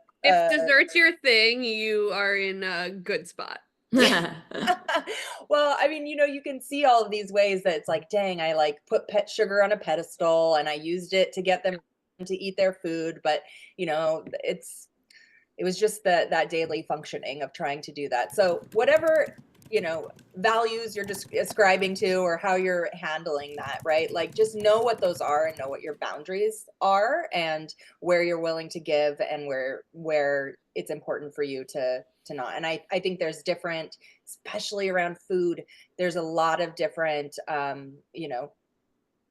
dessert's your thing, you are in a good spot. Well, I mean, you can see all of these ways that it's like, dang, I like put pet sugar on a pedestal and I used it to get them to eat their food. But, it was just that daily functioning of trying to do that. So whatever, values you're just ascribing to or how you're handling that, right? Like just know what those are and know what your boundaries are and where you're willing to give and where it's important for you to not. And I think there's different, especially around food, there's a lot of different,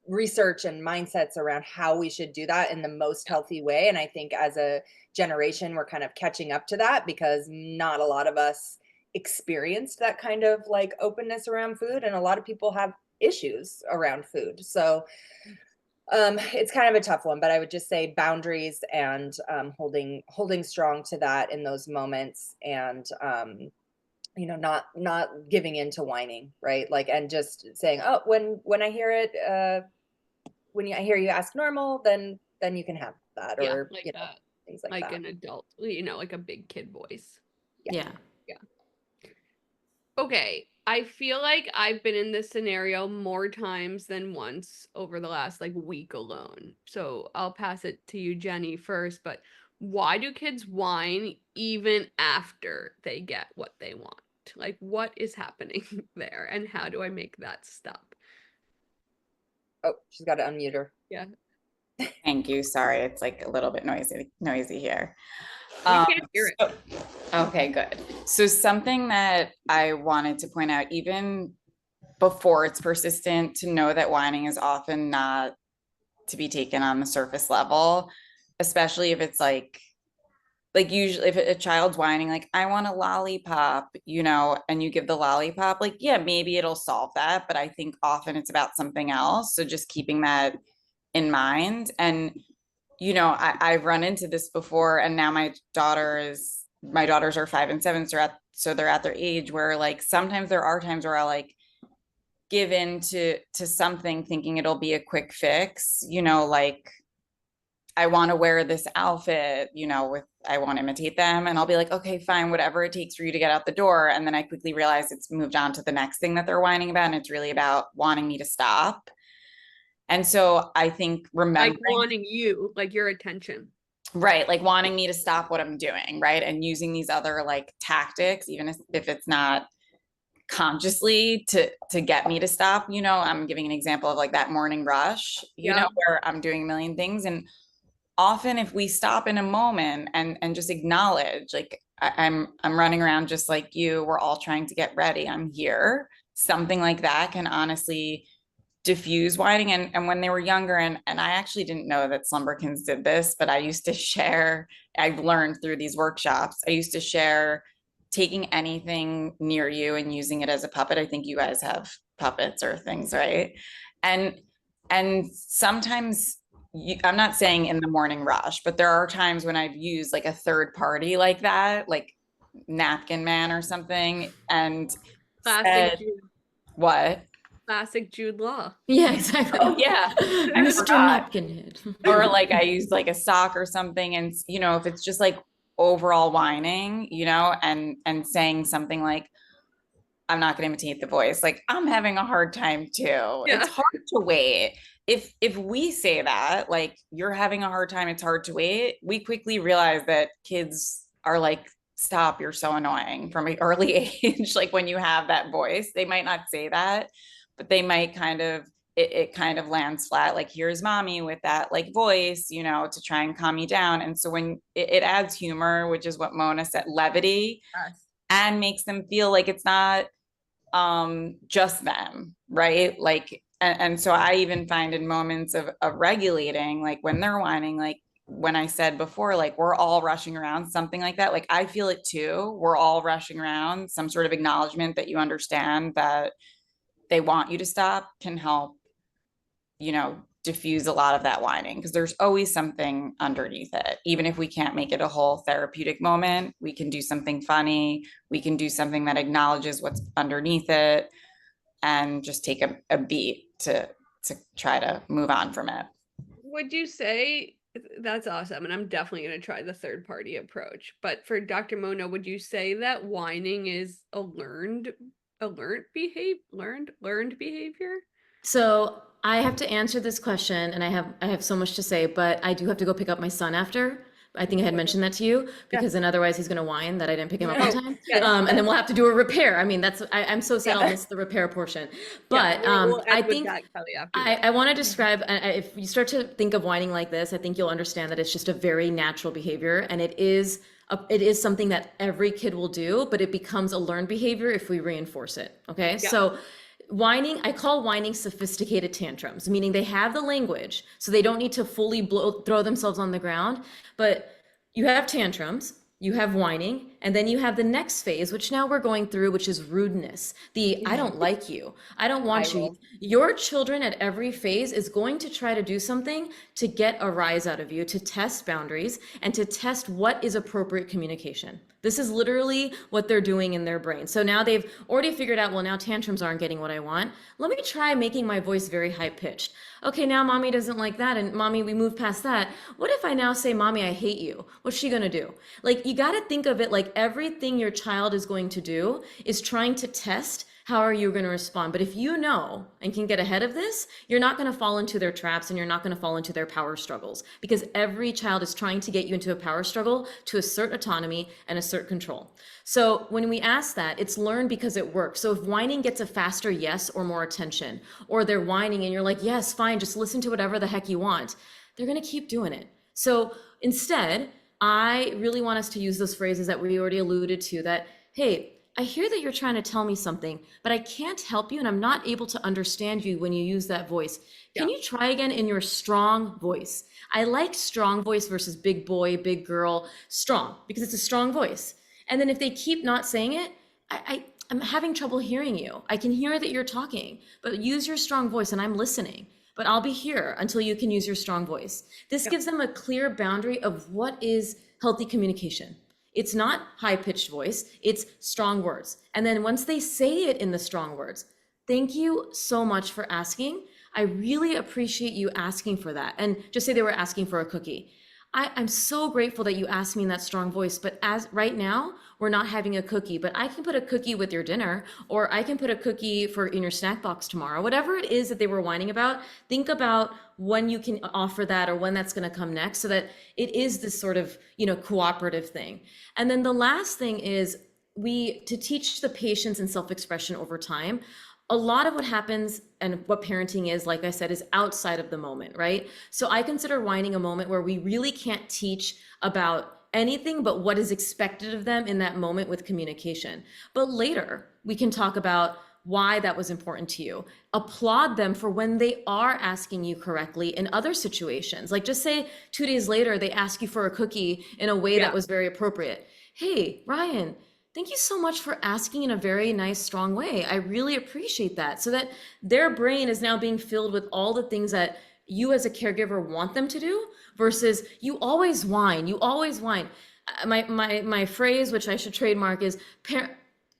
research and mindsets around how we should do that in the most healthy way. And I think as a generation, we're kind of catching up to that because not a lot of us experienced that kind of like openness around food. And a lot of people have issues around food. So it's kind of a tough one, but I would just say boundaries and holding strong to that in those moments, and not giving in to whining, right? Like, and just saying, oh, when I hear it, I hear you ask normal, then you can have that, or like things like that. An adult, like a big kid voice. Yeah. Okay, I feel like I've been in this scenario more times than once over the last like week alone. So I'll pass it to you, Jennie, first, but why do kids whine even after they get what they want? Like, what is happening there, and how do I make that stop? Oh, she's got to unmute her. Yeah. Thank you. Sorry, it's like a little bit noisy here. We can't hear it. Okay, good. So something that I wanted to point out, even before it's persistent, to know that whining is often not to be taken on the surface level, especially if it's like usually if a child's whining, like, I want a lollipop, and you give the lollipop, like, yeah, maybe it'll solve that. But I think often it's about something else. So just keeping that in mind. And I've run into this before, and now my daughters are 5 and 7, so they're at their age where like sometimes there are times where I like give in to something thinking it'll be a quick fix, like I want to wear this outfit, I want to imitate them. And I'll be like, okay, fine, whatever it takes for you to get out the door. And then I quickly realize it's moved on to the next thing that they're whining about. And it's really about wanting me to stop. And so I think Like remembering, wanting you, like your attention. right, like wanting me to stop what I'm doing, right? And using these other like tactics, even if it's not consciously to get me to stop. I'm giving an example of like that morning rush, Yeah. where I'm doing a million things. And often if we stop in a moment and just acknowledge like I'm running around just like you, we're all trying to get ready, I'm here, something like that can honestly diffuse whining. And when they were younger, and I actually didn't know that Slumberkins did this, but I've learned through these workshops, I used to share taking anything near you and using it as a puppet. I think you guys have puppets or things, right? And sometimes I'm not saying in the morning rush, but there are times when I've used like a third party like that, like Napkin Man or something, and said, what? Classic Jude Law. Yeah, exactly. Oh yeah, Mr. Napkinhead. Or like I use like a sock or something, and if it's just like overall whining, and saying something like, I'm not going to imitate the voice, like I'm having a hard time too. Yeah. It's hard to wait. If we say that, like you're having a hard time, it's hard to wait, we quickly realize that kids are like, stop, you're so annoying from an early age. Like when you have that voice, they might not say that, but they might kind of, it kind of lands flat. Like here's mommy with that like voice, to try and calm you down. And so when it adds humor, which is what Mona said, levity, Yes. and makes them feel like it's not just them, right? Like, and so I even find in moments of regulating, like when they're whining, like when I said before, like we're all rushing around, something like that, like I feel it too, we're all rushing around, some sort of acknowledgement that you understand that they want you to stop can help, diffuse a lot of that whining, because there's always something underneath it. Even if we can't make it a whole therapeutic moment, we can do something funny, we can do something that acknowledges what's underneath it, and just take a beat to try to move on from it. Would you say that's awesome? And I'm definitely going to try the third party approach. But for Dr. Mona, would you say that whining is a learned behavior? So I have to answer this question, and I have so much to say, but I do have to go pick up my son after. I think I had mentioned that to you, because then otherwise he's going to whine that I didn't pick him up on time. And then we'll have to do a repair. I mean, I'm so sad I'll miss the repair portion. But we'll I end with think that, Kelly, after I want to describe, if you start to think of whining like this, I think you'll understand that it's just a very natural behavior, and it is something that every kid will do, but it becomes a learned behavior if we reinforce it. Okay. So whining, I call whining sophisticated tantrums, meaning they have the language, so they don't need to fully throw themselves on the ground. But you have tantrums, you have whining, and then you have the next phase, which now we're going through, which is rudeness. I don't like you. I don't want you. Your children at every phase is going to try to do something to get a rise out of you, to test boundaries, and to test what is appropriate communication. This is literally what they're doing in their brain. So now they've already figured out, well, now tantrums aren't getting what I want. Let me try making my voice very high pitched. Okay, now mommy doesn't like that, and mommy, we move past that. What if I now say, mommy, I hate you? What's she gonna do? Like, you gotta think of it like everything your child is going to do is trying to test how are you going to respond. But if you know and can get ahead of this, you're not going to fall into their traps, and you're not going to fall into their power struggles, because every child is trying to get you into a power struggle to assert autonomy and assert control. So when we ask that, it's learned because it works. So if whining gets a faster yes or more attention, or they're whining and you're like, yes, fine, just listen to whatever the heck you want, they're going to keep doing it. So instead, I really want us to use those phrases that we already alluded to, that, hey, I hear that you're trying to tell me something, but I can't help you, and I'm not able to understand you when you use that voice. Can you try again in your strong voice? I like strong voice versus big boy, big girl, strong, because it's a strong voice. And then if they keep not saying it, I'm having trouble hearing you. I can hear that you're talking, but use your strong voice and I'm listening. but I'll be here until you can use your strong voice. This gives them a clear boundary of what is healthy communication. It's not high-pitched voice, it's strong words. And then once they say it in the strong words, thank you so much for asking. I really appreciate you asking for that. And just say they were asking for a cookie. I'm so grateful that you asked me in that strong voice, but as right now, we're not having a cookie, but I can put a cookie with your dinner, or I can put a cookie in your snack box tomorrow. Whatever it is that they were whining about, think about when you can offer that or when that's going to come next, so that it is this sort of, cooperative thing. And then the last thing is to teach the patience and self-expression over time. A lot of what happens and what parenting is, like I said, is outside of the moment, right? So I consider whining a moment where we really can't teach about anything but what is expected of them in that moment with communication. But later, we can talk about why that was important to you. Applaud them for when they are asking you correctly in other situations. Like, just say 2 days later, they ask you for a cookie in a way that was very appropriate. Hey, Ryan, thank you so much for asking in a very nice, strong way. I really appreciate that. So that their brain is now being filled with all the things that you as a caregiver want them to do, versus you always whine, you always whine. My phrase, which I should trademark, is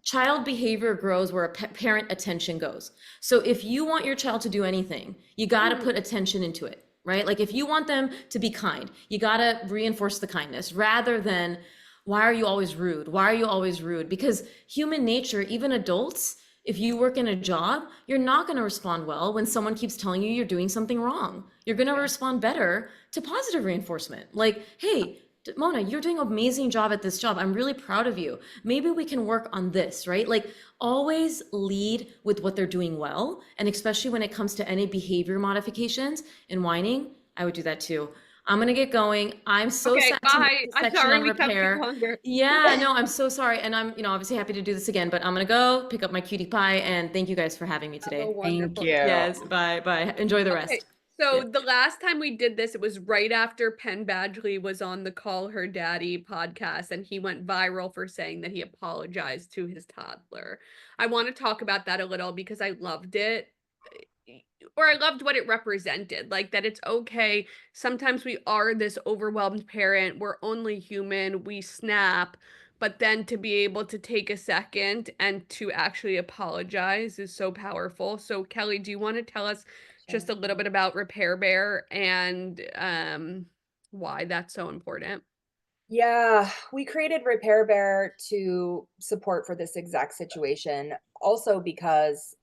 child behavior grows where parent attention goes. So if you want your child to do anything, you got to put attention into it, right? Like, if you want them to be kind, you got to reinforce the kindness rather than, why are you always rude? Why are you always rude? Because human nature, even adults, if you work in a job, you're not going to respond well when someone keeps telling you you're doing something wrong. You're going to respond better to positive reinforcement. Like, hey, Mona, you're doing an amazing job at this job. I'm really proud of you. Maybe we can work on this, right? Like, always lead with what they're doing well. And especially when it comes to any behavior modifications and whining, I would do that too. I'm gonna get going. I'm so sad to Bye. miss the I'm section sorry on we kept you repair. longer. Yeah, no, I'm so sorry. And I'm, obviously happy to do this again, but I'm gonna go pick up my cutie pie, and thank you guys for having me Have a today. wonderful Thank you. Yes, bye. Enjoy the rest. Okay, so Yeah. the last time we did this, it was right after Penn Badgley was on the Call Her Daddy podcast, and he went viral for saying that he apologized to his toddler. I want to talk about that a little because I loved it, or I loved what it represented. Like, that it's okay. Sometimes we are this overwhelmed parent. We're only human. We snap. But then to be able to take a second and to actually apologize is so powerful. So, Kelly, do you want to tell us just a little bit about Repair Bear and why that's so important? Yeah, we created Repair Bear to support for this exact situation. Also because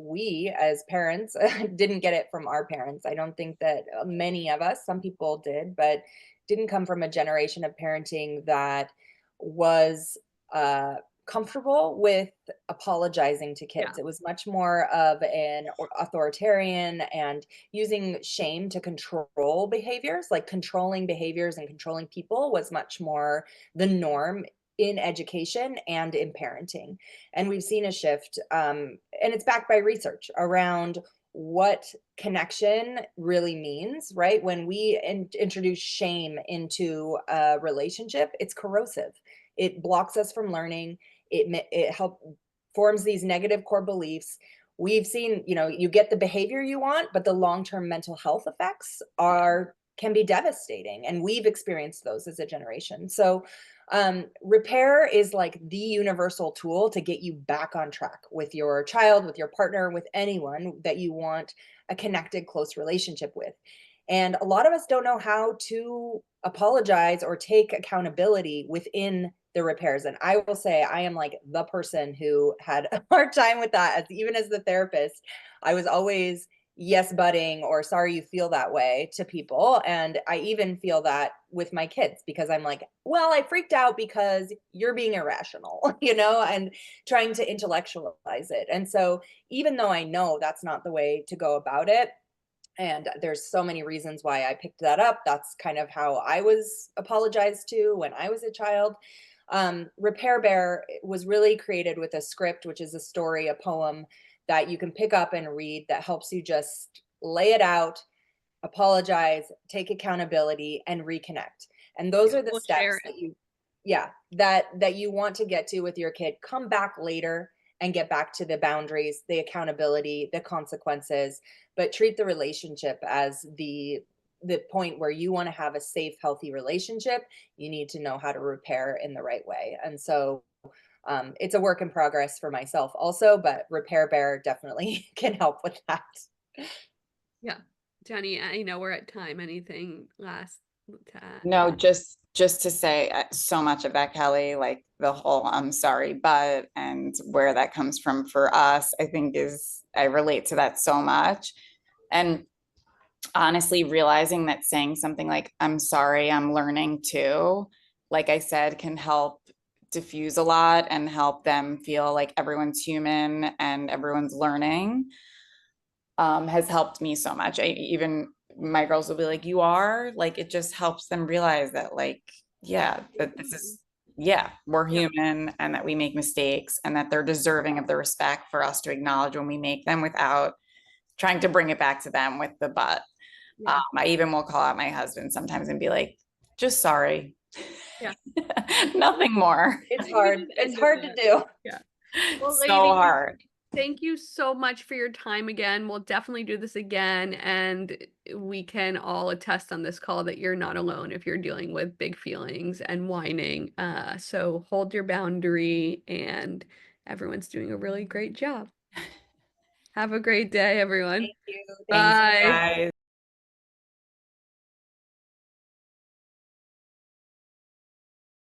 we as parents didn't get it from our parents. I don't think that many of us, some people did, but didn't come from a generation of parenting that was uh, comfortable with apologizing to Yeah. kids. It was much more of an authoritarian and using shame to control behaviors, like controlling behaviors and controlling people was much more the norm in education and in parenting. And we've seen a shift, and it's backed by research around what connection really means, right? When we introduce shame into a relationship, it's corrosive. It blocks us from learning. It forms these negative core beliefs. We've seen, you get the behavior you want, but the long-term mental health effects can be devastating. And we've experienced those as a generation. So repair is like the universal tool to get you back on track with your child, with your partner, with anyone that you want a connected, close relationship with. And a lot of us don't know how to apologize or take accountability within the repairs. And I will say, I am like the person who had a hard time with that. Even as the therapist, I was always yes butting or sorry you feel that way to people. And I even feel that with my kids because I'm like, well, I freaked out because you're being irrational, and trying to intellectualize it. And so even though I know that's not the way to go about it, and there's so many reasons why I picked that up. That's kind of how I was apologized to when I was a child. Repair Bear was really created with a script, which is a story, a poem that you can pick up and read that helps you just lay it out, apologize, take accountability, and reconnect. And those are the We'll steps share it. that you want to get to with your kid. Come back later and get back to the boundaries, the accountability, the consequences, but treat the relationship as the point where you want to have a safe, healthy relationship. You need to know how to repair in the right way. And so it's a work in progress for myself also, but Repair Bear definitely can help with that. Yeah. Jennie, I know we're at time. Anything last to add? No, just to say so much of that, Kelly, like the whole I'm sorry, but and where that comes from for us, I think I relate to that so much. And honestly, realizing that saying something like, I'm sorry, I'm learning too, like I said, can help diffuse a lot and help them feel like everyone's human and everyone's learning. Has helped me so much. Even my girls will be like, you are, like, it just helps them realize that, like, yeah, that this is, yeah, we're human and that we make mistakes and that they're deserving of the respect for us to acknowledge when we make them without trying to bring it back to them with the but. Yeah. I even will call out my husband sometimes and be like, just sorry. Yeah. Nothing more. It's hard. It's hard to do. Yeah. Well, So ladies, hard. thank you so much for your time again. We'll definitely do this again, and we can all attest on this call that you're not alone if you're dealing with big feelings and whining. So hold your boundary, and everyone's doing a really great job. Have a great day, everyone. Thank you. Bye. Guys.